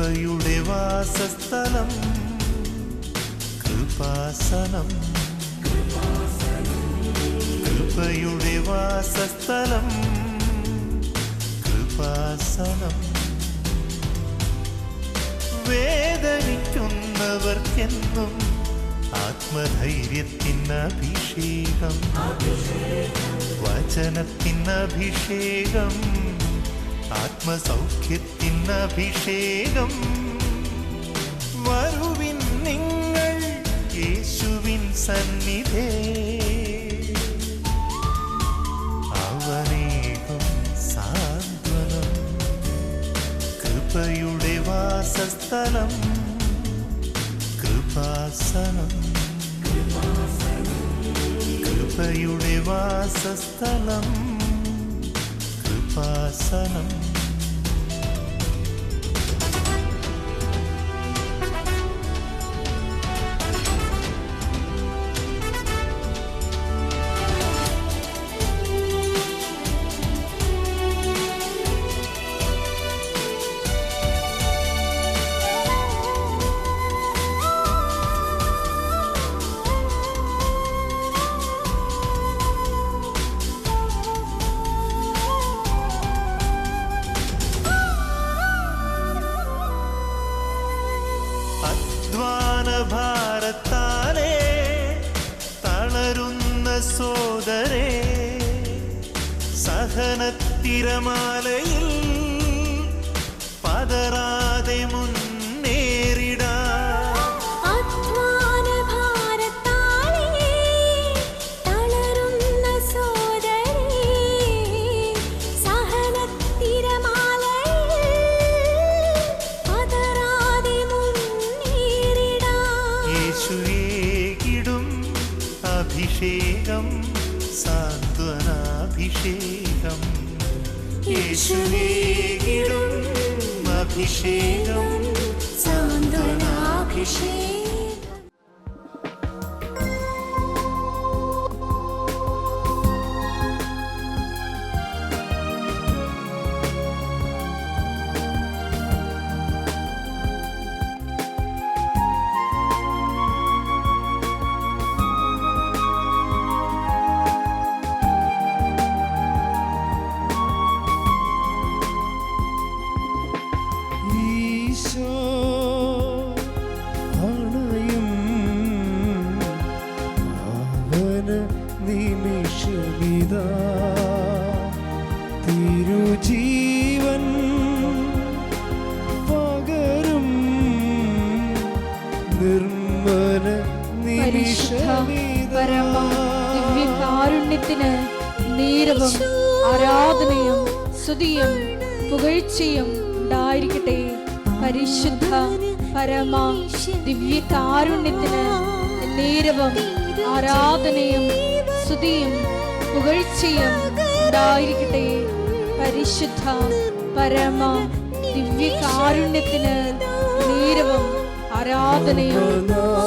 കൃപയുടെ വാസസ്ഥലം കൃപാസനം. കൃപയുടെ വാസസ്ഥലം കൃപാസനം. വേദനിക്കുന്നവർക്കെന്നും ആത്മധൈര്യത്തിനഭിഷേകം, വചനത്തിനഭിഷേകം, ആത്മസൗഖ്യത്തിനഭിഷേകം. വരുവിൻ നിങ്ങൾ യേശുവിൻ സന്നിധേ, അവനേകും സാന്ത്വനം. കൃപയുടെ വാസസ്ഥലം കൃപാസനം. കൃപയുടെ വാസസ്ഥലം കൃപാസനം. ഭാരത്താലേ തളരുന്ന സോദരേ, സഹനത്തിരമാലയിൽ പതറാതെ മുന്നേറിടാം. അഭിഷേകം സാന്ത്വനാഭിഷേകം. യേശുവേകിടും അഭിഷേകം സാന്ത്വനാഭിഷേകം. നിമിഷമിതാ തിരുജീവൻ പകരും നിർമ്മല നിമിഷമിതാ. ദിവ്യകാരുണ്യത്തിന് നീരവും ആരാധനയും സ്തുതിയും പുകഴ്ചയും ഉണ്ടായിരിക്കട്ടെ. പരിശുദ്ധ പരമ ദിവ്യകാരുണ്യത്തിന് നീരവും ആരാധനയും സ്തുതിയും പുകഴ്ചയും ഉണ്ടായിരിക്കട്ടെ. പരിശുദ്ധ പരമ ദിവ്യകാരുണ്യത്തിന് നീരവും ആരാധനയും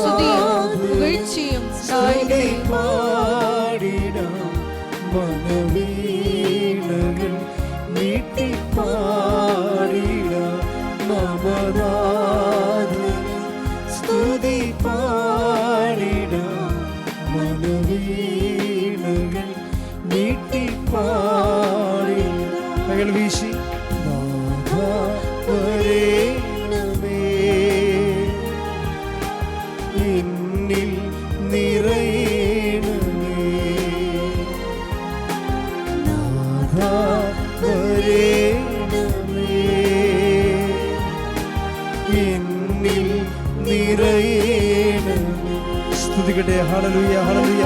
സ്തുതിയും പുകഴ്ചയും ഉണ്ടായിരിക്കട്ടെ. മനവീണകൾ നീട്ടിപ്പാടിട മമനാഥന സ്തുതി പാടിട. മനവീണകൾ നീട്ടിപ്പാടിട. കൈകൾ വീശി നാഥ വരേണമേ, എന്നിൽ നിറയണമേ. നാഥ വരേണമേ, എന്നിൽ നിറയണമേ. സ്തുതിക്കട്ടെ. ഹല്ലേലൂയ ഹല്ലേലൂയ.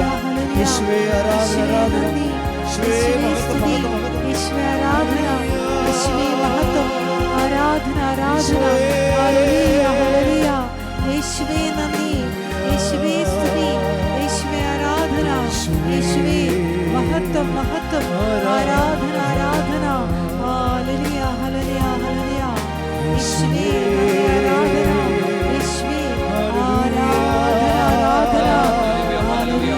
യേശുവേ ആരാധന ആരാധന. യേശുവേ മഹത്വം മഹത്വം. യേശുവേ ആരാധന. യേശുവേ മഹത്വം. ആരാധന ആരാധന. ഹല്ലേലൂയ ഹല്ലേലൂയ. യേശുവേ നന്ദി. യേശുവേ സ്തുതി. യേശുവേ ആരാധന. യേശുവേ മഹത്വം മഹത്വം. ആരാധന ആരാധന. ഹല്ലേലൂയ ഹല്ലേലൂയ ഹല്ലേലൂയ. യേശുവേ ആരാധന. യേശുവേ ആരാധന ആരാധന. ഹല്ലേലൂയ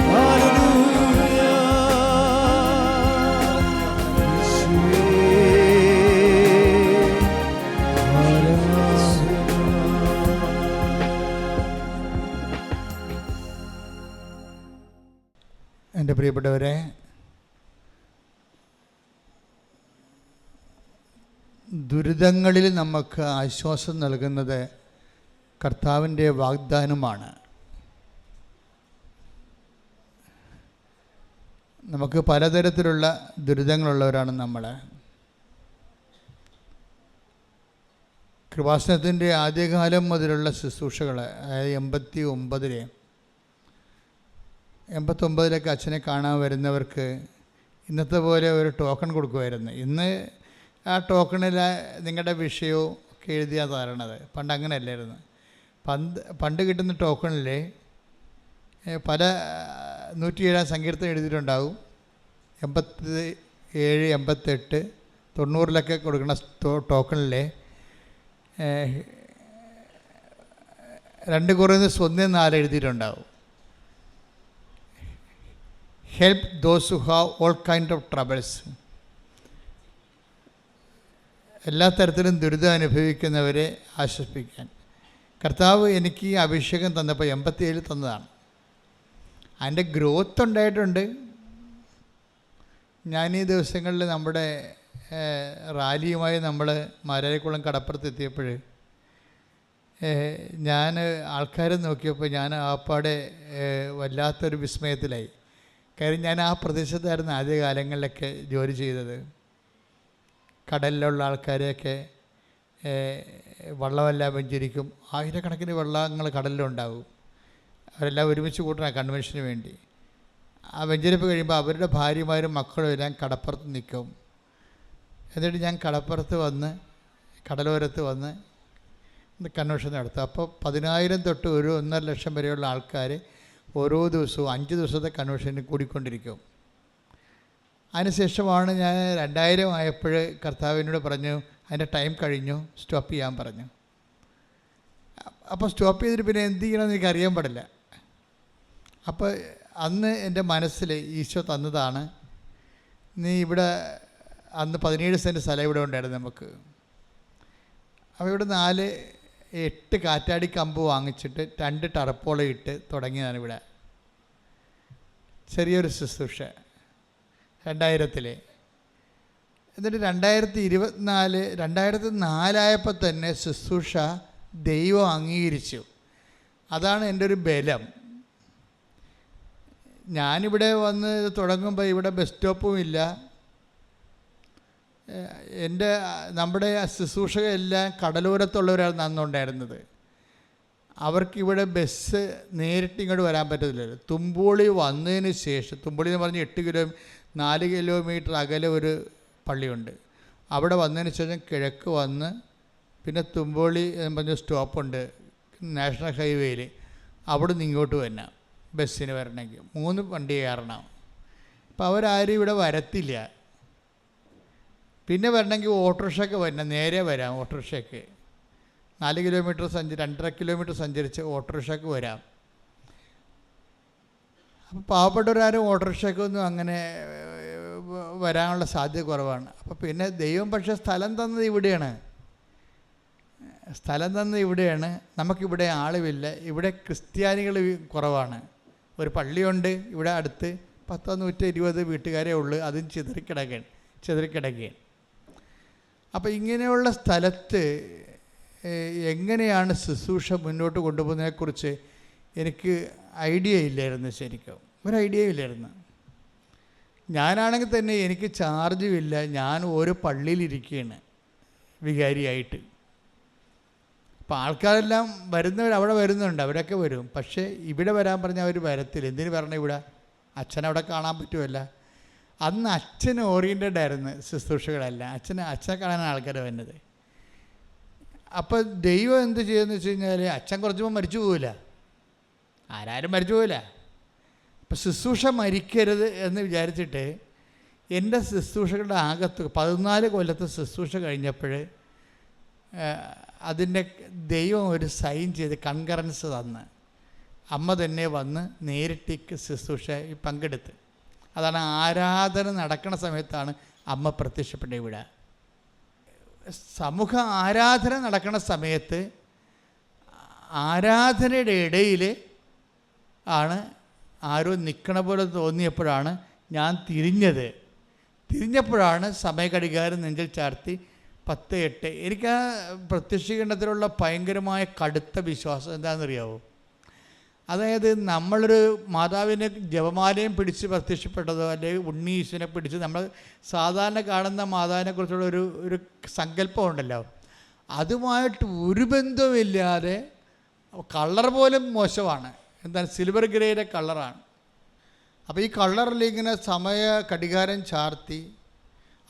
യേശുവേ ആരാധന. പ്രിയപ്പെട്ടവരെ, ദുരിതങ്ങളിൽ നമുക്ക് ആശ്വാസം നൽകുന്നത് കർത്താവിൻ്റെ വാഗ്ദാനമാണ്. നമുക്ക് പലതരത്തിലുള്ള ദുരിതങ്ങളുള്ളവരാണ് നമ്മൾ. കൃപാസനത്തിൻ്റെ ആദ്യകാലം മുതലുള്ള ശുശ്രൂഷകൾ, അതായത് 89-ലേക്ക് അച്ഛനെ കാണാൻ വരുന്നവർക്ക് ഇന്നത്തെ പോലെ ഒരു ടോക്കൺ കൊടുക്കുമായിരുന്നു. ഇന്ന് ആ ടോക്കണിൽ നിങ്ങളുടെ വിഷയവും ഒക്കെ എഴുതിയാൽ തരണത്. പണ്ട് അങ്ങനെ അല്ലായിരുന്നു. പണ്ട് കിട്ടുന്ന ടോക്കണിൽ പല 107 സങ്കീർത്തനം എഴുതിയിട്ടുണ്ടാവും. 87, 88, 90 കൊടുക്കുന്ന ടോക്കണിൽ 2 Corinthians 1:4 എഴുതിയിട്ടുണ്ടാവും. Help those who have all kind of troubles. എല്ലാ തരത്തിലും ദുരിതം അനുഭവിക്കുന്നവരെ ആശ്വസിപ്പിക്കാൻ കർത്താവ് എനിക്ക് ഈ അഭിഷേകം തന്നപ്പോൾ 87 തന്നതാണ്. അതിൻ്റെ ഗ്രോത്ത് ഉണ്ടായിട്ടുണ്ട്. ഞാൻ ഈ ദിവസങ്ങളിൽ നമ്മുടെ റാലിയുമായി നമ്മൾ മാരാരിക്കുളം കടപ്പുറത്ത് എത്തിയപ്പോൾ ഞാൻ ആൾക്കാരെ നോക്കിയപ്പോൾ ഞാൻ ആപ്പാടെ വല്ലാത്തൊരു വിസ്മയത്തിലായി. കാര്യം ഞാൻ ആ പ്രദേശത്തായിരുന്നു ആദ്യ കാലങ്ങളിലൊക്കെ ജോലി ചെയ്തത്. കടലിലുള്ള ആൾക്കാരെയൊക്കെ വള്ളമെല്ലാം വെഞ്ചരിക്കും. ആയിരക്കണക്കിന് വള്ളങ്ങൾ കടലിലുണ്ടാകും. അവരെല്ലാം ഒരുമിച്ച് കൂട്ടണം കൺവെൻഷന് വേണ്ടി. ആ വെഞ്ചരിപ്പ് കഴിയുമ്പോൾ അവരുടെ ഭാര്യമാരും മക്കളും എല്ലാം കടപ്പുറത്ത് നിൽക്കും. എന്നിട്ട് ഞാൻ കടപ്പുറത്ത് വന്ന് കടലോരത്ത് വന്ന് കൺവെൻഷൻ നടത്തും. അപ്പോൾ 10,000 തൊട്ട് 1.5 ലക്ഷം വരെയുള്ള ആൾക്കാർ ഓരോ ദിവസവും 5 ദിവസത്തെ കൺവെൻഷന് കൂടിക്കൊണ്ടിരിക്കും. അതിനുശേഷമാണ് ഞാൻ 2000 ആയപ്പോൾ കർത്താവിനോട് പറഞ്ഞു അതിൻ്റെ ടൈം കഴിഞ്ഞു, സ്റ്റോപ്പ് ചെയ്യാൻ പറഞ്ഞു. അപ്പോൾ സ്റ്റോപ്പ് ചെയ്തിട്ട് പിന്നെ എന്ത് ചെയ്യണമെന്ന് എനിക്ക് അറിയാൻ പാടില്ല. അപ്പോൾ അന്ന് എൻ്റെ മനസ്സിൽ ഈശോ തന്നതാണ്, നീ ഇവിടെ അന്ന് 17 സെൻറ്റ് സ്ഥലം ഇവിടെ ഉണ്ടായിരുന്നു നമുക്ക്. അപ്പോൾ ഇവിടെ 8 കാറ്റാടി കമ്പ് വാങ്ങിച്ചിട്ട് 2 ടർപ്പോളം ഇട്ട് തുടങ്ങിയതാണ് ഇവിടെ ചെറിയൊരു ശുശ്രൂഷ 2000. എന്നിട്ട് 2004 ആയപ്പോൾ തന്നെ ശുശ്രൂഷ ദൈവം അംഗീകരിച്ചു. അതാണ് എൻ്റെ ഒരു ബലം. ഞാനിവിടെ വന്ന് തുടങ്ങുമ്പോൾ ഇവിടെ ബസ് സ്റ്റോപ്പും ഇല്ല. നമ്മുടെ ശുശ്രൂഷകരെല്ലാം കടലോരത്തുള്ളവരാണ് അന്നുണ്ടായിരുന്നത്. അവർക്കിവിടെ ബസ് നേരിട്ട് ഇങ്ങോട്ട് വരാൻ പറ്റത്തില്ലല്ലോ. തുമ്പോളി വന്നതിന് ശേഷം, തുമ്പോളി എന്ന് പറഞ്ഞ് 4 കിലോമീറ്റർ അകലെ ഒരു പള്ളിയുണ്ട്. അവിടെ വന്നതിന് ശേഷം കിഴക്ക് വന്ന് പിന്നെ തുമ്പോളി എന്ന് പറഞ്ഞ സ്റ്റോപ്പുണ്ട് നാഷണൽ ഹൈവേയിൽ. അവിടെ നിന്ന് ഇങ്ങോട്ട് വരണം ബസ്സിന് വരണമെങ്കിൽ 3 വണ്ടി കയറണം. അപ്പോൾ അവരാരും ഇവിടെ വരത്തില്ല. പിന്നെ വരണമെങ്കിൽ ഓട്ടോറിക്ഷയ്ക്ക് വരണം, നേരെ വരാം. ഓട്ടോറിക്ഷയ്ക്ക് 4 കിലോമീറ്റർ 2.5 കിലോമീറ്റർ സഞ്ചരിച്ച് ഓട്ടോറിക്ഷയ്ക്ക് വരാം. അപ്പോൾ പാവപ്പെട്ടവരാരും ഓട്ടോറിക്ഷയ്ക്കൊന്നും അങ്ങനെ വരാനുള്ള സാധ്യത കുറവാണ്. അപ്പോൾ പിന്നെ ദൈവം പക്ഷേ സ്ഥലം തന്നത് ഇവിടെയാണ്. നമുക്കിവിടെ ആളുമില്ല. ഇവിടെ ക്രിസ്ത്യാനികൾ കുറവാണ്. ഒരു പള്ളിയുണ്ട് ഇവിടെ അടുത്ത്, 120 വീട്ടുകാരേ ഉള്ളൂ. അതും ചിതറിക്കിടക്കുകയാണ്. അപ്പോൾ ഇങ്ങനെയുള്ള സ്ഥലത്ത് എങ്ങനെയാണ് ശുശ്രൂഷ മുന്നോട്ട് കൊണ്ടുപോകുന്നതിനെക്കുറിച്ച് എനിക്ക് ഐഡിയ ഇല്ലായിരുന്നു. ശരിക്കും ഒരു ഐഡിയ ഇല്ലായിരുന്നു. ഞാനാണെങ്കിൽ തന്നെ എനിക്ക് ചാർജും ഇല്ല. ഞാൻ ഒരു പള്ളിയിലിരിക്കുകയാണ് വികാരിയായിട്ട്. അപ്പോൾ ആൾക്കാരെല്ലാം അവിടെ വരുന്നുണ്ട്, അവരൊക്കെ വരും. പക്ഷേ ഇവിടെ വരാൻ പറഞ്ഞാൽ അവർ വരത്തില്ല. എന്തിനു പറഞ്ഞാൽ ഇവിടെ അച്ഛനവിടെ കാണാൻ പറ്റുമല്ല. അന്ന് അച്ഛന് ഓറിയൻറ്റഡ് ആയിരുന്നു ശുശ്രൂഷകളെല്ലാം. അച്ഛനെ കാണാൻ ആൾക്കാർ വന്നത്. അപ്പോൾ ദൈവം എന്ത് ചെയ്യുമെന്ന് വെച്ച് കഴിഞ്ഞാൽ, അച്ഛൻ കുറച്ചുമ്പോൾ മരിച്ചു പോവില്ല, ആരാരും മരിച്ചു പോവില്ല. അപ്പോൾ ശുശ്രൂഷ മരിക്കരുത് എന്ന് വിചാരിച്ചിട്ട് എൻ്റെ ശുശ്രൂഷകളുടെ അകത്ത് 14 കൊല്ലത്തെ ശുശ്രൂഷ കഴിഞ്ഞപ്പോൾ അതിൻ്റെ ദൈവം ഒരു സൈൻ ചെയ്ത് കൺകറൻസ് തന്ന് അമ്മ തന്നെ വന്ന് നേരിട്ട് ശുശ്രൂഷ പങ്കെടുത്ത്. അതാണ് ആരാധന നടക്കുന്ന സമയത്താണ് അമ്മ പ്രത്യക്ഷപ്പെട്ട ഇവിടെ. സമൂഹ ആരാധന നടക്കുന്ന സമയത്ത് ആരാധനയുടെ ഇടയിൽ ആണ് ആരോ നിൽക്കണ പോലെ തോന്നിയപ്പോഴാണ് ഞാൻ തിരിഞ്ഞപ്പോഴാണ് സമയഘടികാരം നെഞ്ചിൽ ചാർത്തി 10:08. എനിക്ക് ആ പ്രത്യക്ഷീകരണത്തിലുള്ള ഭയങ്കരമായ കടുത്ത വിശ്വാസം എന്താണെന്നറിയാവോ? അതായത് നമ്മളൊരു മാതാവിനെ ജപമാലയും പിടിച്ച് പ്രത്യക്ഷപ്പെട്ടതോ അല്ലെങ്കിൽ ഉണ്ണി ഈശ്വരനെ പിടിച്ച് നമ്മൾ സാധാരണ കാണുന്ന മാതാവിനെക്കുറിച്ചുള്ള ഒരു സങ്കല്പം ഉണ്ടല്ലോ, അതുമായിട്ട് ഒരു ബന്ധവുമില്ലാതെ, കളർ പോലും മോശമാണ്, എന്താണ് സിൽവർ ഗ്രേയുടെ കളറാണ്. അപ്പോൾ ഈ കളറിൽ ഇങ്ങനെ സമയ ഘടികാരം ചാർത്തി,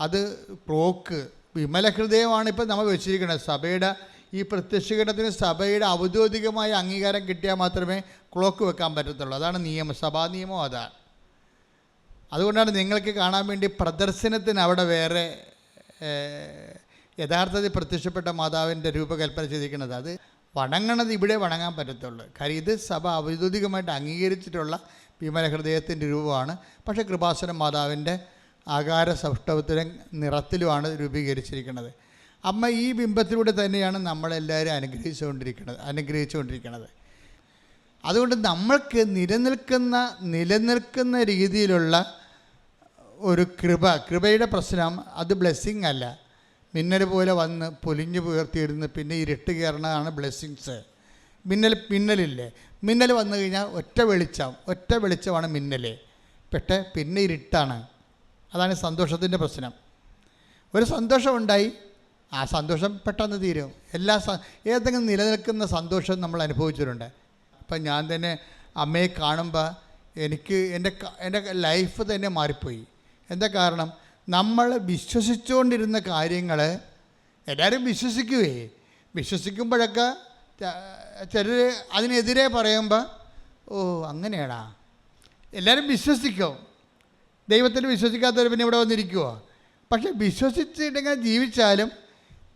അത് ക്ലോക്ക് വിമല ഹൃദയമാണ് ഇപ്പോൾ നമ്മൾ വെച്ചിരിക്കുന്നത്. സഭയുടെ ഈ പ്രത്യക്ഷീകരണത്തിന് സഭയുടെ ഔദ്യോഗികമായ അംഗീകാരം കിട്ടിയാൽ മാത്രമേ ക്ലോക്ക് വെക്കാൻ പറ്റത്തുള്ളൂ. അതാണ് നിയമം, സഭാ നിയമം അതാണ്. അതുകൊണ്ടാണ് നിങ്ങൾക്ക് കാണാൻ വേണ്ടി പ്രദർശനത്തിന് അവിടെ വേറെ യഥാർത്ഥത്തിൽ പ്രത്യക്ഷപ്പെട്ട മാതാവിൻ്റെ രൂപകൽപ്പന ചെയ്തിരിക്കുന്നത്. അത് വണങ്ങണത് ഇവിടെ വണങ്ങാൻ പറ്റത്തുള്ളൂ. കാര്യം ഇത് സഭ ഔദ്യോഗികമായിട്ട് അംഗീകരിച്ചിട്ടുള്ള വിമല ഹൃദയത്തിൻ്റെ രൂപമാണ്. പക്ഷേ കൃപാസന മാതാവിൻ്റെ ആകാര സൗഷ്ഠവത്തിലും നിറത്തിലുമാണ് രൂപീകരിച്ചിരിക്കുന്നത്. അമ്മ ഈ ബിംബത്തിലൂടെ തന്നെയാണ് നമ്മളെല്ലാവരും അനുഗ്രഹിച്ചുകൊണ്ടിരിക്കുന്നത്. അതുകൊണ്ട് നമ്മൾക്ക് നിലനിൽക്കുന്ന രീതിയിലുള്ള ഒരു കൃപയുടെ പ്രശ്നം അത് ബ്ലെസ്സിങ് അല്ല. മിന്നൽ പോലെ വന്ന് പൊലിഞ്ഞു പുയർത്തിയിടുന്ന് പിന്നെ ഇരുട്ട് കയറണതാണ് ബ്ലെസ്സിങ്സ്. മിന്നലില്ലേ, മിന്നൽ വന്നു കഴിഞ്ഞാൽ ഒറ്റ വെളിച്ചമാണ് മിന്നൽ. പിന്നെ ഇരുട്ടാണ്. അതാണ് സന്തോഷത്തിൻ്റെ പ്രശ്നം. ഒരു സന്തോഷമുണ്ടായി, ആ സന്തോഷം പെട്ടെന്ന് തീരും. ഏതെങ്കിലും നിലനിൽക്കുന്ന സന്തോഷം നമ്മൾ അനുഭവിച്ചിട്ടുണ്ട്. അപ്പം ഞാൻ തന്നെ അമ്മയെ കാണുമ്പോൾ എനിക്ക് എൻ്റെ ലൈഫ് തന്നെ മാറിപ്പോയി. എന്താ കാരണം? നമ്മൾ വിശ്വസിച്ചുകൊണ്ടിരുന്ന കാര്യങ്ങൾ എല്ലാവരും വിശ്വസിക്കുമ്പോഴൊക്കെ ചിലർ അതിനെതിരെ പറയുമ്പോൾ ഓ അങ്ങനെയാണാ, എല്ലാവരും വിശ്വസിക്കും. ദൈവത്തിൽ വിശ്വസിക്കാത്തവർ പിന്നെ ഇവിടെ വന്നിരിക്കുമോ? പക്ഷെ വിശ്വസിച്ചിട്ടിങ്ങനെ ജീവിച്ചാലും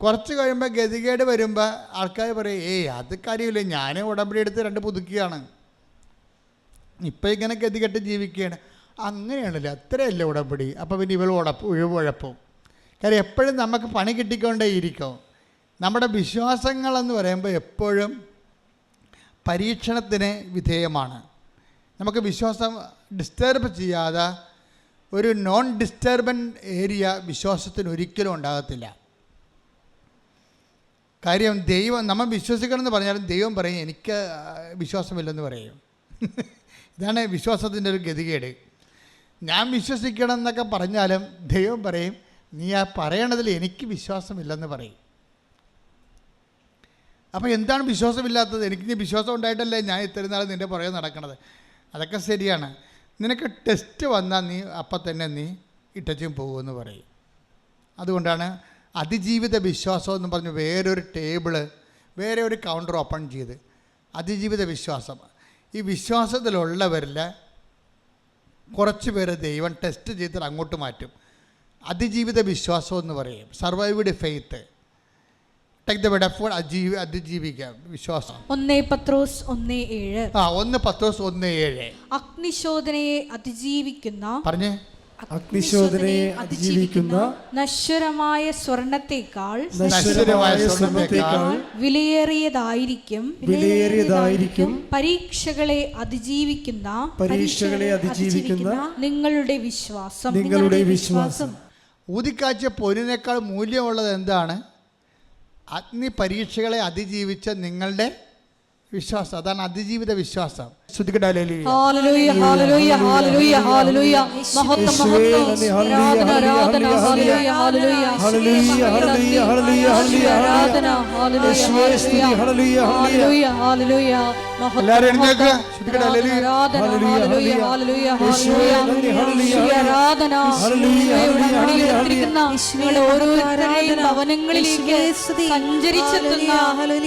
കുറച്ച് കഴിയുമ്പോൾ ഗതികേട് വരുമ്പോൾ ആൾക്കാർ പറയും അത് കാര്യമില്ല, ഞാൻ ഉടമ്പടി എടുത്ത് 2 പുതുക്കുകയാണ്, ഇപ്പം ഇങ്ങനെ ഗതികെട്ട് ജീവിക്കുകയാണ്. അങ്ങനെയാണല്ലോ, അത്രയല്ലേ ഉടമ്പടി. അപ്പോൾ പിന്നെ ഉഴപ്പും. കാര്യം എപ്പോഴും നമുക്ക് പണി കിട്ടിക്കൊണ്ടേയിരിക്കും. നമ്മുടെ വിശ്വാസങ്ങളെന്ന് പറയുമ്പോൾ എപ്പോഴും പരീക്ഷണത്തിന് വിധേയമാണ്. നമുക്ക് വിശ്വാസം ഡിസ്റ്റർബ് ചെയ്യാതെ ഒരു നോൺ ഡിസ്റ്റർബൻറ്റ് ഏരിയ വിശ്വാസത്തിന് ഒരിക്കലും ഉണ്ടാകത്തില്ല. കാര്യം നമ്മൾ വിശ്വസിക്കണമെന്ന് പറഞ്ഞാലും ദൈവം പറയും എനിക്ക് വിശ്വാസമില്ലെന്ന് പറയും. ഇതാണ് വിശ്വാസത്തിൻ്റെ ഒരു ഗതികേട്. ഞാൻ വിശ്വസിക്കണം എന്നൊക്കെ പറഞ്ഞാലും ദൈവം പറയും നീ ആ പറയണതിൽ എനിക്ക് വിശ്വാസമില്ലെന്ന് പറയും. അപ്പോൾ എന്താണ് വിശ്വാസമില്ലാത്തത്? എനിക്ക് നീ വിശ്വാസം ഉണ്ടായിട്ടല്ലേ ഞാൻ ഇത്രയും നാൾ നിൻ്റെ പുറകെ നടക്കണത്. അതൊക്കെ ശരിയാണ്. നിനക്ക് ടെസ്റ്റ് വന്നാൽ നീ അപ്പം തന്നെ നീ ഇട്ടച്ചും പോകുമെന്ന് പറയും. അതുകൊണ്ടാണ് അതിജീവിത വിശ്വാസം എന്ന് പറഞ്ഞ് വേറെ ഒരു കൗണ്ടർ ഓപ്പൺ ചെയ്ത് അതിജീവിത വിശ്വാസം. ഈ വിശ്വാസത്തിലുള്ളവരിൽ കുറച്ച് പേര് ദൈവം ടെസ്റ്റ് ചെയ്തിട്ട് അങ്ങോട്ട് മാറ്റും. അതിജീവിത വിശ്വാസം എന്ന് പറയും. Survived faith. Take the word of God. അതിജീവിക്കുക വിശ്വാസം. 1 പത്രോസ് 1:7. 1 പത്രോസ് 1:7. അഗ്നിശോധനയെ അതിജീവിക്കുന്ന നശ്വരമായ സ്വർണത്തേക്കാൾ വിലയേറിയതായിരിക്കും പരീക്ഷകളെ അതിജീവിക്കുന്ന നിങ്ങളുടെ വിശ്വാസം. ഊതിക്കാഴ്ച പൊന്നിനേക്കാൾ മൂല്യമുള്ളത് എന്താണ്? അഗ്നി പരീക്ഷകളെ അതിജീവിച്ച നിങ്ങളുടെ വിശ്വാസം. അതാണ് അതിജീവിത വിശ്വാസം. ഭവനങ്ങളിലേക്ക് സഞ്ചരിച്ചെത്തുന്ന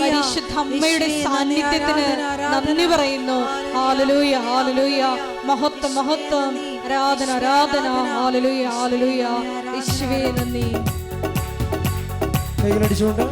പരിശുദ്ധ അമ്മയുടെ സാന്നിധ്യത്തിന് നന്ദി പറയുന്നു. ഹല്ലേലൂയ, ഹല്ലേലൂയ, മഹത്വം, മഹത്വം, ആരാധന, ആരാധന, ഹല്ലേലൂയ, ഹല്ലേലൂയ, യേശുവേ നന്ദി. കൈകളടിച്ചുകൊണ്ട്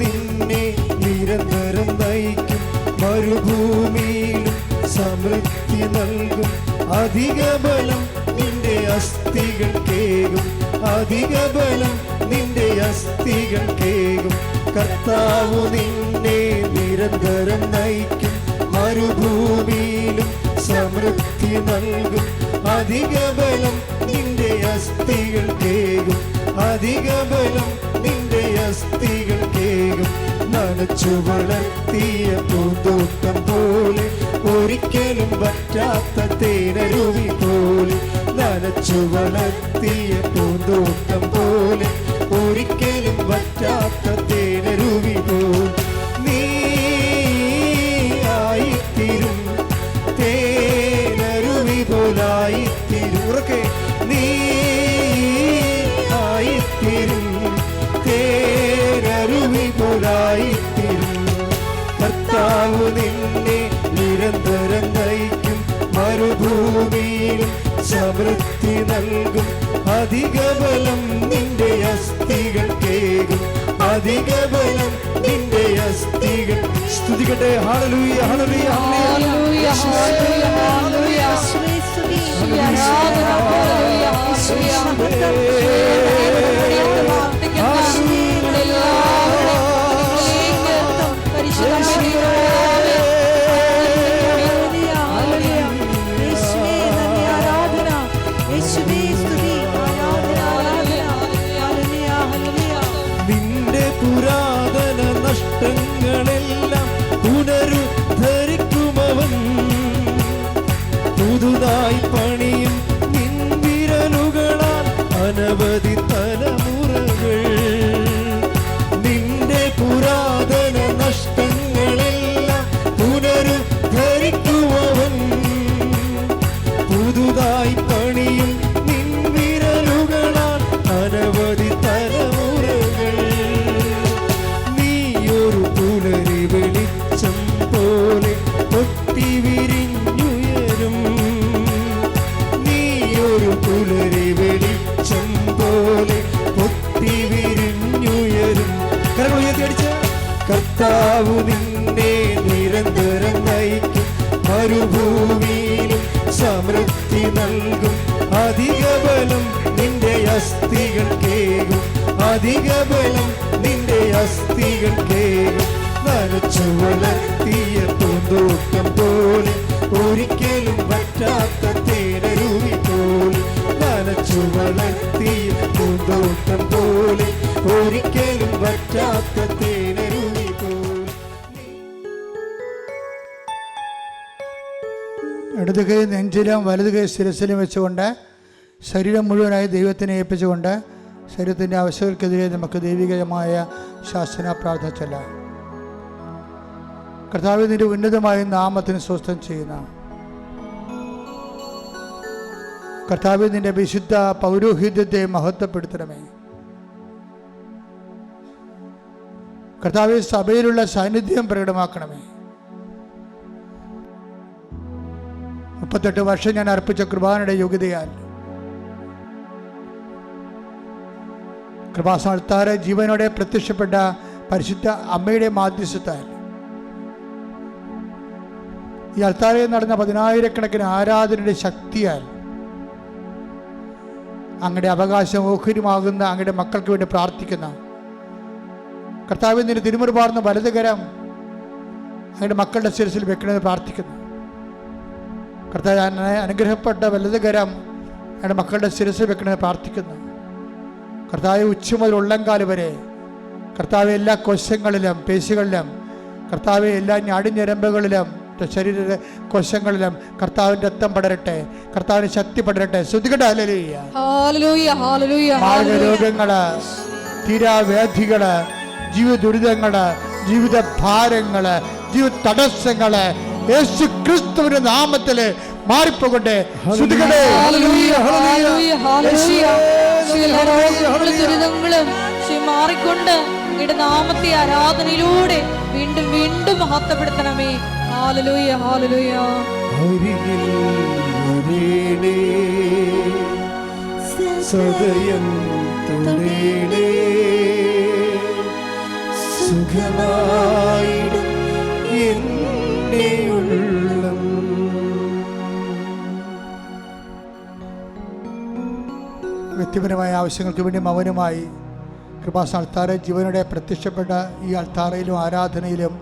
നിന്നെ അധിക ബലം നിന്റെ അസ്ഥികൾ കേകും, അധിക ബലം നിന്റെ അസ്ഥികൾ കേകും. കർത്താവ് നിന്നെ നിരന്തരം നയിക്കും, മരുഭൂമിയിലും സമൃദ്ധി നൽകും. അധിക ബലം നിന്റെ അസ്ഥികൾ കേകും, അധിക ബലം നിന്റെ അസ്ഥികൾ കേകും. നനച്ചു വളർത്തിയ പൂന്തോട്ടം പോലെ, ഒരിക്കലും പറ്റാത്ത തേനരുവി പോലെ. നനച്ചു വളർത്തിയ പൂന്തോട്ടം പോലെ, ഒരിക്കലും പറ്റാത്ത തേനരുവി പോലെ. നീ ആയിത്തീരും, തേനരുവി പോലായിത്തീരും. ഉറക്കെ നീ ആയിത്തീരും, തേനരുവി പോലായിത്തീരും. കർത്താവ് നിന്നെ നിരന്തരം നയിക്കും, മരുഭൂമിയിലും സമൃദ്ധി നൽകും. അധിക ബലം നിന്റെ അസ്ഥികൾ കേകും, അധിക ബലം നിന്റെ അസ്ഥികൾ. സ്തുതിക്കട്ടെ. ഹല്ലേലൂയ, ഹല്ലേലൂയ, ഹല്ലേലൂയ, ഹല്ലേലൂയ, ഹല്ലേലൂയ. ആരാധന, ഹല്ലേലൂയ, നിന്റെ പുരാതന നഷ്ടങ്ങളെല്ലാം പുനരുദ്ധരിക്കുമവൻ. പുതുതായി പണിയും നിൻ വിരലുകളാൽ അനവധി തലമുറകൾ. നിന്റെ പുരാതന നഷ്ടങ്ങളെല്ലാം പുനരുദ്ധരിക്കുമവൻ. പുതുതായി പണിയും നിൻ വിരലുകളാൽ അനവധി തലമുറകൾ. നീയൊരു പുലരി വെളിച്ചം പോലെ പൊട്ടി വിരിഞ്ഞുയരും. നീയൊരു പുലരി വെളിച്ചം പോലെ പൊട്ടി വിരിഞ്ഞുയരും. കരങ്ങൾ ഉയർത്തിയടിച്ച്. കർത്താവ് നിന്നെ നിരന്തരം നയിക്കും, മരുഭൂമിയിലും സമൃദ്ധി നൽകും. അധിക ബലം നിന്റെ അസ്ഥികൾ കേകും, അധിക ബലം നിന്റെ അസ്ഥികൾ കേകും. നനച്ചു വളർത്തിയ പൂന്തോട്ടം പോലെ, ഒരിക്കലും പറ്റാത്ത തേനരുവി പോലെ. നനച്ചു വളർത്തിയ പൂന്തോട്ടം പോലെ, ഒരിക്കലും പറ്റാത്ത തേനരുവി പോലെ. ഇടത് കൈ നെഞ്ചിലും വലത് കൈ ശിരസിലും വെച്ചുകൊണ്ട് ശരീരം മുഴുവനായി ദൈവത്തിനെ ഏൽപ്പിച്ചുകൊണ്ട് ശരീരത്തിൻ്റെ അവസ്ഥകൾക്കെതിരെ നമുക്ക് ദൈവികമായ ശാസന പ്രാർത്ഥന ചൊല്ലാം. കർത്താവ് നിന്റെ ഉന്നതമായ നാമത്തിന് സ്വസ്ഥം ചെയ്യുന്ന കർത്താവ് നിന്റെ വിശുദ്ധ പൗരോഹിത്യത്തെ മഹത്വപ്പെടുത്തണമേ. കർത്താവ് സഭയിലുള്ള സാന്നിധ്യം പ്രകടമാക്കണമേ. 38 വർഷം ഞാൻ അർപ്പിച്ച കൃപാനയുടെ യോഗ്യതയാൽ കൃപാസ്ഥാനത്താറ് ജീവനോടെ പ്രത്യക്ഷപ്പെട്ട പരിശുദ്ധ അമ്മയുടെ മാധ്യസ്ഥത്താൽ ഈ അൾത്താരയിൽ നടന്ന 10,000-കണക്കിന് ആരാധനയുടെ ശക്തിയാൽ അങ്ങയുടെ അവകാശം ഓഹരിമാകുന്ന അങ്ങയുടെ മക്കൾക്ക് വേണ്ടി പ്രാർത്ഥിക്കുന്ന കർത്താവ് നിന്റെ തിരുമുറുപാർന്ന വലതുകരം അങ്ങയുടെ മക്കളുടെ ശിരസിൽ വെക്കണമെന്ന് പ്രാർത്ഥിക്കുന്നു. കർത്താവ് അനുഗ്രഹപ്പെട്ട വലതുകരം അങ്ങയുടെ മക്കളുടെ ശിരസിൽ വെക്കണമെന്ന് പ്രാർത്ഥിക്കുന്നു. കർത്താവ് ഉച്ച മുതൽ ഉള്ളംകാല് വരെ കർത്താവ് എല്ലാ കോശങ്ങളിലും പേശികളിലും കർത്താവ് എല്ലാ ഞാടിഞ്ഞരമ്പുകളിലും ശരീര കോശങ്ങളിലും കർത്താവിൻ്റെ രക്തം പടരട്ടെ, കർത്താവിന് ശക്തി പടരട്ടെ. ശ്രുതികട്ടെ. ഹല്ലേലൂയ, ഹല്ലേലൂയ, ഹല്ലേലൂയ. മാർഗരോഗങ്ങള്, തീരാവ്യാധികള്, ജീവിത ദുരിതങ്ങള്, ജീവിത ഭാരങ്ങള്, ജീവിത തടസ്സങ്ങള് യേശു ക്രിസ്തുവിന്റെ നാമത്തില് മാറിപ്പോകട്ടെ. ശ്രുതികട്ടെ. ഹല്ലേലൂയ, ഹല്ലേലൂയ, ഹല്ലേലൂയ. ദുരിതങ്ങളും മാറിക്കൊണ്ട് അങ്ങയുടെ നാമത്തെ ആരാധനയിലൂടെ വീണ്ടും വീണ്ടും മഹത്വപ്പെടുത്തണമേ. Hallelujah, hallelujah. അരികിൽ വരേണേ, സദയം തൊടേണേ, സുഖമായിടും എൻ്റെ ഉള്ളം. വ്യക്തിപരമായ ആവശ്യങ്ങൾക്ക് വേണ്ടി മൗനമായി കൃപാസന അൾത്താര ജീവനോടെ പ്രത്യക്ഷപ്പെട്ട ഈ അൾത്താരയിലും ആരാധനയിലും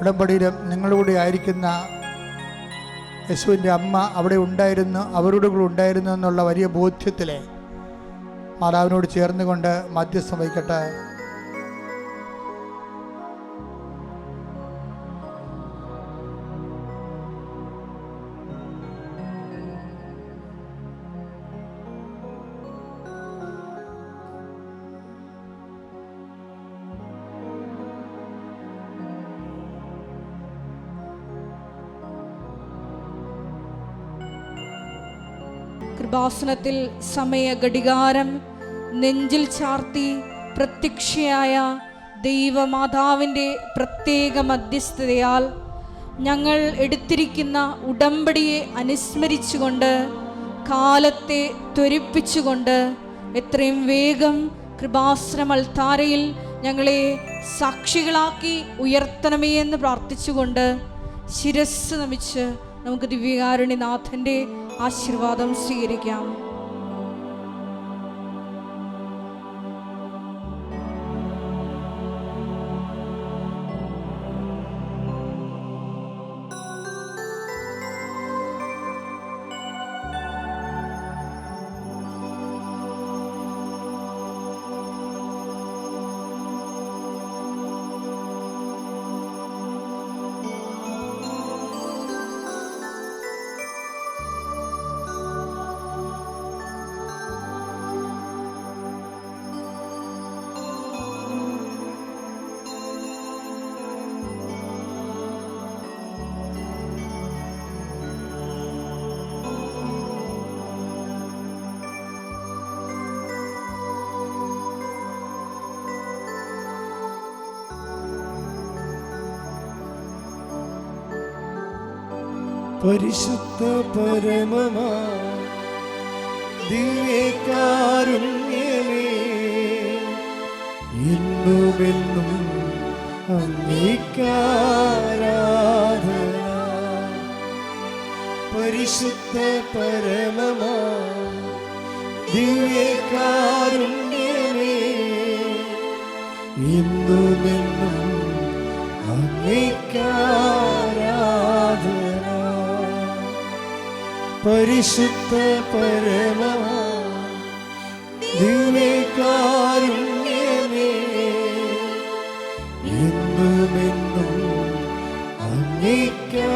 ഉടമ്പടിയിലും നിങ്ങളുടെ ആയിരിക്കുന്ന യേശുവിൻ്റെ അമ്മ അവിടെ ഉണ്ടായിരുന്നു, അവരുടെ കൂടെ ഉണ്ടായിരുന്നു എന്നുള്ള വലിയ ബോധ്യത്തിൽ മാതാവിനോട് ചേർന്നുകൊണ്ട് മധ്യസ്ഥം വഹിക്കട്ടെ. കൃപാസനത്തിൽ സമയ ഘടികാരം നെഞ്ചിൽ ചാർത്തി പ്രത്യക്ഷയായ ദൈവമാതാവിൻ്റെ പ്രത്യേക മധ്യസ്ഥതയാൽ ഞങ്ങൾ എടുത്തിരിക്കുന്ന ഉടമ്പടിയെ അനുസ്മരിച്ചുകൊണ്ട് കാലത്തെ ത്വരിപ്പിച്ചുകൊണ്ട് എത്രയും വേഗം കൃപാസനം അൾത്താരയിൽ ഞങ്ങളെ സാക്ഷികളാക്കി ഉയർത്തണമേ എന്ന് പ്രാർത്ഥിച്ചുകൊണ്ട് ശിരസ് നമിച്ച് നമുക്ക് ദിവ്യകാരുണ്യനാഥൻ്റെ ആശീർവാദം സ്വീകരിക്കാം. പരിശുദ്ധ പരമമാ ദിവ്യകാരുണ്യമേ, എന്നുമെന്നും അങ്ങേക്കാരാധന. പരിശുദ്ധ പരമമാ ദിവ്യകാരുണ്യമേ, എന്നുമെന്നും അങ്ങേക്കാരാധന. പരിശുദ്ധ പരമമാ ദിവ്യകാരുണ്യമേ, എന്നുമെന്നും അങ്ങേക്കാരാധന.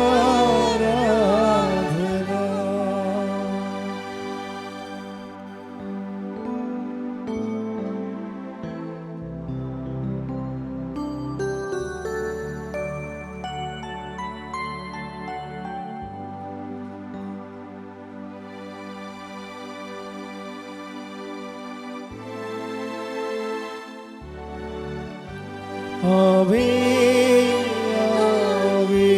ആവേ ആവേ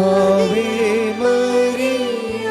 ആവേ മരിയ.